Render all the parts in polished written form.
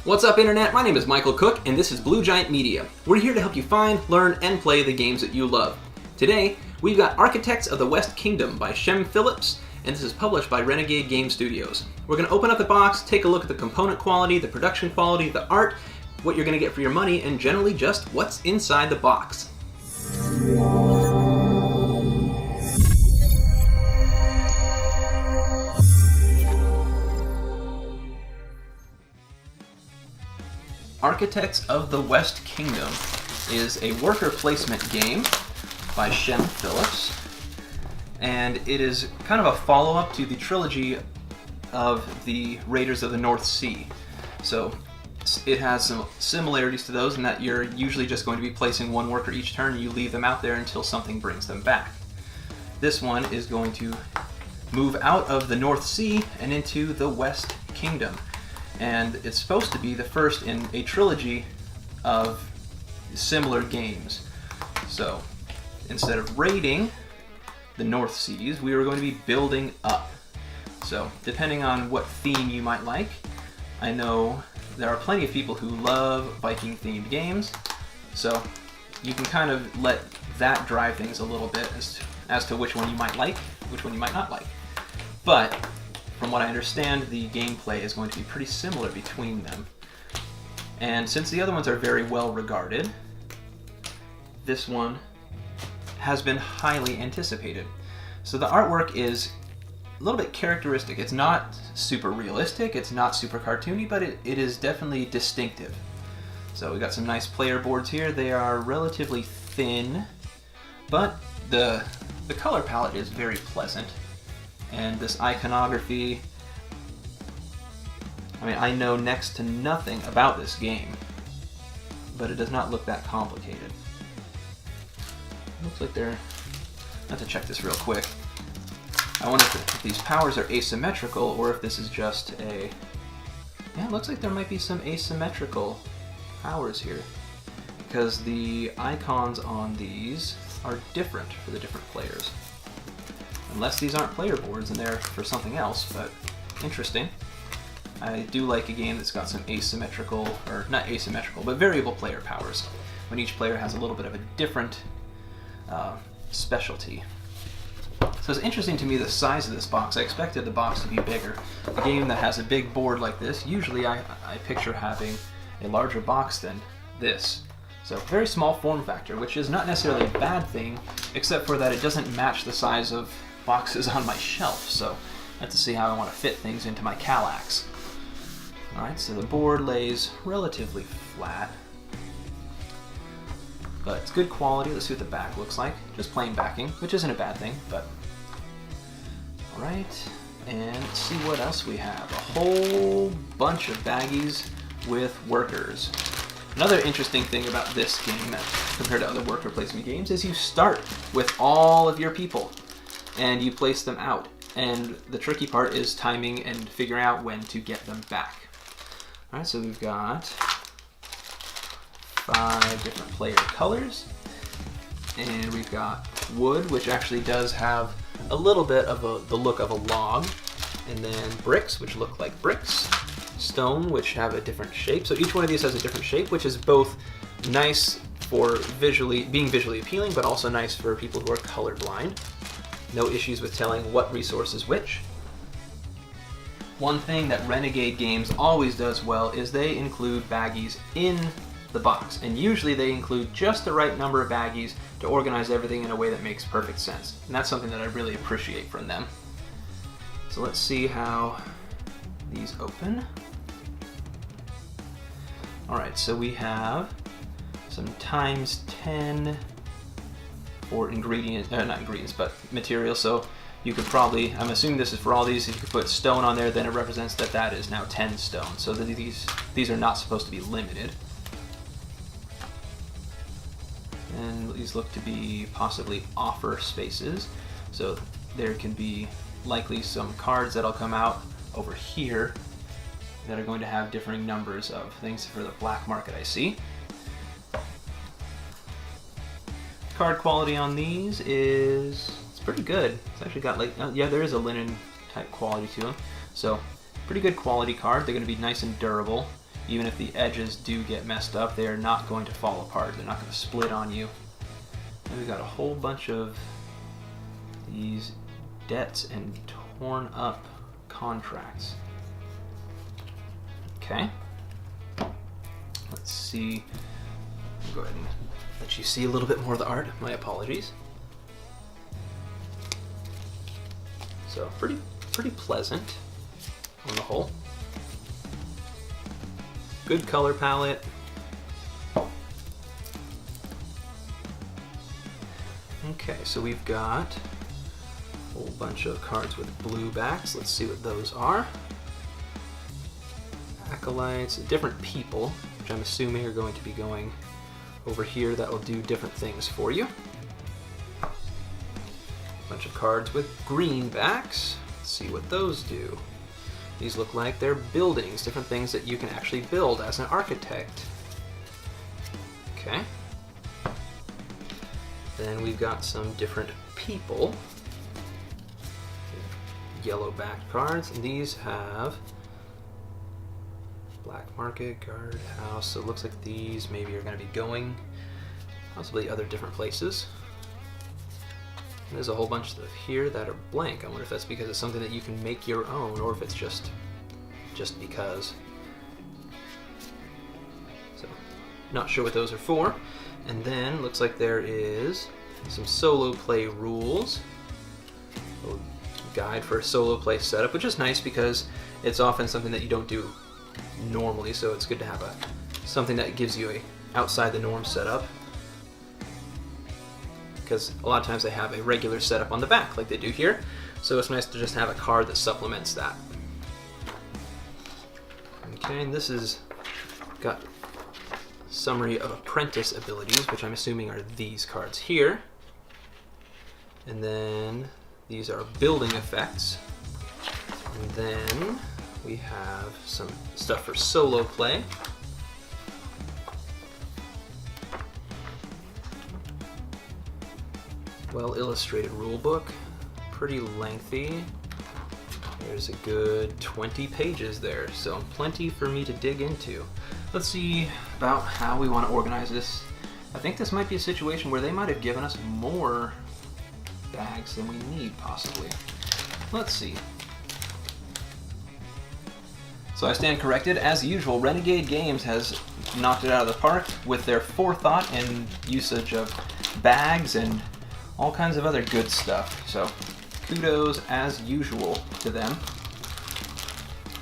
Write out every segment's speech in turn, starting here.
What's up, Internet? My name is Michael Cook, and this is Blue Giant Media. We're here to help you find, learn, and play the games that you love. Today, we've got Architects of the West Kingdom by Shem Phillips, and this is published by Renegade Game Studios. We're going to open up the box, take a look at the component quality, the production quality, the art, what you're going to get for your money, and generally just what's inside the box. Architects of the West Kingdom is a worker placement game by Shem Phillips, and it is kind of a follow-up to the trilogy of the Raiders of the North Sea. So it has some similarities to those in that you're usually just going to be placing one worker each turn and you leave them out there until something brings them back. This one is going to move out of the North Sea and into the West Kingdom. And it's supposed to be the first in a trilogy of similar games. So instead of raiding the North Seas, we are going to be building up. So depending on what theme you might like, I know there are plenty of people who love Viking themed games, so you can kind of let that drive things a little bit as to which one you might like, which one you might not like. But from what I understand, the gameplay is going to be pretty similar between them. And since the other ones are very well regarded, this one has been highly anticipated. So the artwork is a little bit characteristic. It's not super realistic, it's not super cartoony, but it is definitely distinctive. So we got some nice player boards here. They are relatively thin, but the color palette is very pleasant. And this iconography, I mean, I know next to nothing about this game, but it does not look that complicated. Looks like they're, I have to check this real quick. I wonder if these powers are asymmetrical or if this is just a, yeah, it looks like there might be some asymmetrical powers here, because the icons on these are different for the different players. Unless these aren't player boards and they're for something else, but interesting. I do like a game that's got some asymmetrical, or not asymmetrical, but variable player powers, when each player has a little bit of a different specialty. So it's interesting to me the size of this box. I expected the box to be bigger. A game that has a big board like this, usually I picture having a larger box than this. So very small form factor, which is not necessarily a bad thing, except for that it doesn't match the size of boxes on my shelf, so I have to see how I want to fit things into my Kallax. Alright, so the board lays relatively flat, but it's good quality. Let's see what the back looks like. Just plain backing, which isn't a bad thing, but alright, and let's see what else we have. A whole bunch of baggies with workers. Another interesting thing about this game compared to other worker placement games is you start with all of your people and you place them out. And the tricky part is timing and figuring out when to get them back. Alright, so we've got 5 different player colors. And we've got wood, which actually does have a little bit of the look of a log. And then bricks, which look like bricks. Stone, which have a different shape. So each one of these has a different shape, which is both nice for being visually appealing, but also nice for people who are colorblind. No issues with telling what resource is which. One thing that Renegade Games always does well is they include baggies in the box, and usually they include just the right number of baggies to organize everything in a way that makes perfect sense. And that's something that I really appreciate from them. So let's see how these open. Alright, so we have some times 10 for ingredients, not ingredients, but materials. So you could probably, I'm assuming this is for all these, if you could put stone on there, then it represents that that is now 10 stone. So these are not supposed to be limited. And these look to be possibly offer spaces. So there can be likely some cards that'll come out over here that are going to have differing numbers of things for the black market, I see. Card quality on these is, it's pretty good. It's actually got like, yeah, there is a linen type quality to them. So pretty good quality card. They're going to be nice and durable. even if the edges do get messed up, they are not going to fall apart. They're not going to split on you. And we've got a whole bunch of these debts and torn up contracts. Okay. Let's see. I'll go ahead and let you see a little bit more of the art. My apologies. So pretty pleasant on the whole. Good color palette. Okay, so we've got a whole bunch of cards with blue backs. Let's see what those are. Acolytes, different people, which I'm assuming are going to be going over here. That will do different things for you. A bunch of cards with green backs. Let's see what those do. These look like they're buildings, different things that you can actually build as an architect. Okay. Then we've got some different people. Yellow backed cards, and these have Black Market, Guard House, so it looks like these maybe are going to be going possibly other different places. And there's a whole bunch of here that are blank. I wonder if that's because it's something that you can make your own, or if it's just because. So, not sure what those are for. And then, looks like there is some solo play rules. A guide for a solo play setup, which is nice because it's often something that you don't do normally, so it's good to have something that gives you a outside the norm setup. Because a lot of times they have a regular setup on the back like they do here, so it's nice to just have a card that supplements that. Okay, and this is got a summary of apprentice abilities, which I'm assuming are these cards here. And then these are building effects. And then we have some stuff for solo play. Well illustrated rule book, pretty lengthy. There's a good 20 pages there, so plenty for me to dig into. Let's see about how we want to organize this. I think this might be a situation where they might have given us more bags than we need, possibly. Let's see. So I stand corrected. As usual, Renegade Games has knocked it out of the park with their forethought and usage of bags and all kinds of other good stuff. So kudos as usual to them.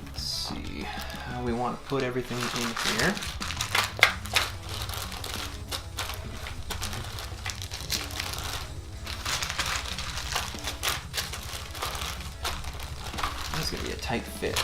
Let's see how we want to put everything in here. This is going to be a tight fit.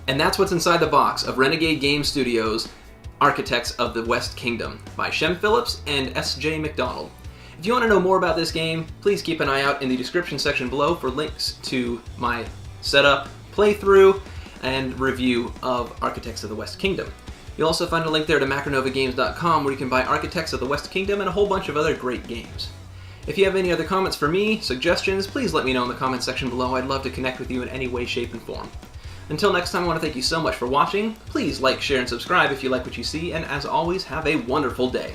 And that's what's inside the box of Renegade Game Studios' Architects of the West Kingdom by Shem Phillips and S.J. Macdonald. If you want to know more about this game, please keep an eye out in the description section below for links to my setup, playthrough, and review of Architects of the West Kingdom. You'll also find a link there to macronovagames.com where you can buy Architects of the West Kingdom and a whole bunch of other great games. If you have any other comments for me, suggestions, please let me know in the comments section below. I'd love to connect with you in any way, shape, and form. Until next time, I want to thank you so much for watching. Please like, share, and subscribe if you like what you see, and as always, have a wonderful day.